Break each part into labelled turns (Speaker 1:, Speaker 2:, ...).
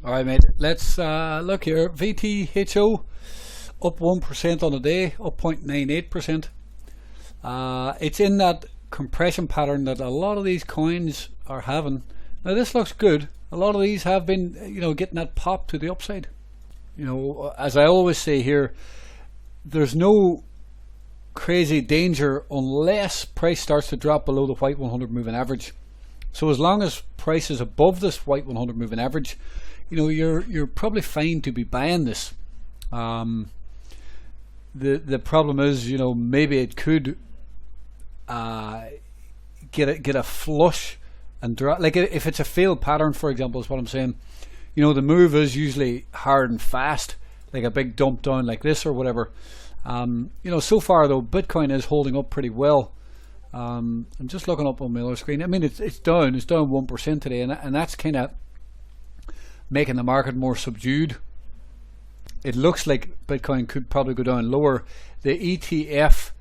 Speaker 1: Alright mate, let's look here. VTHO up 1% on the day, up 0.98%. It's in that compression pattern that a lot of these coins are having. Now this looks good. A lot of these have been, getting that pop to the upside. As I always say here, there's no crazy danger unless price starts to drop below the white 100 moving average. So as long as price is above this white 100 moving average, you're probably fine to be buying this. The problem is, maybe it could get a flush and drop. Like if it's a failed pattern, for example, is what I'm saying. The move is usually hard and fast, like a big dump down like this or whatever. So far though, Bitcoin is holding up pretty well. I'm just looking up on my other screen. I mean, it's down 1% today, and that's kind of making the market more subdued. It looks like Bitcoin could probably go down lower. The ETF,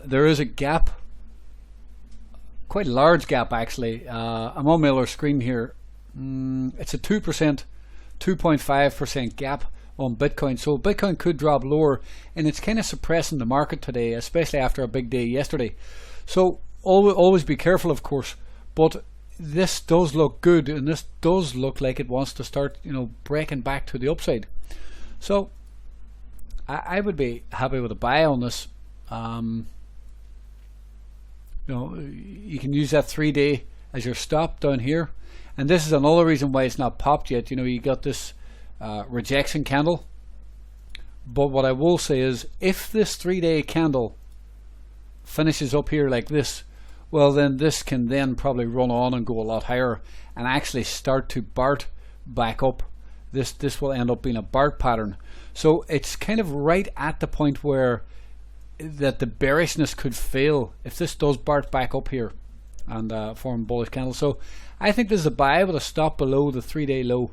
Speaker 1: there is a gap, quite a large gap actually. I'm on my other screen here. It's a 2.5% gap on Bitcoin. So Bitcoin could drop lower, and it's kind of suppressing the market today, especially after a big day yesterday. So always be careful, of course, but this does look good, and this does look like it wants to start breaking back to the upside. So I would be happy with a buy on this. You can use that 3-day as your stop down here, and this is another reason why it's not popped yet. You got this rejection candle, but what I will say is, if this 3-day candle finishes up here like this, well then this can then probably run on and go a lot higher and actually start to BART back up. This will end up being a BART pattern. So it's kind of right at the point where that the bearishness could fail if this does BART back up here and form bullish candle. So I think this is a buy with a stop below the 3-day low.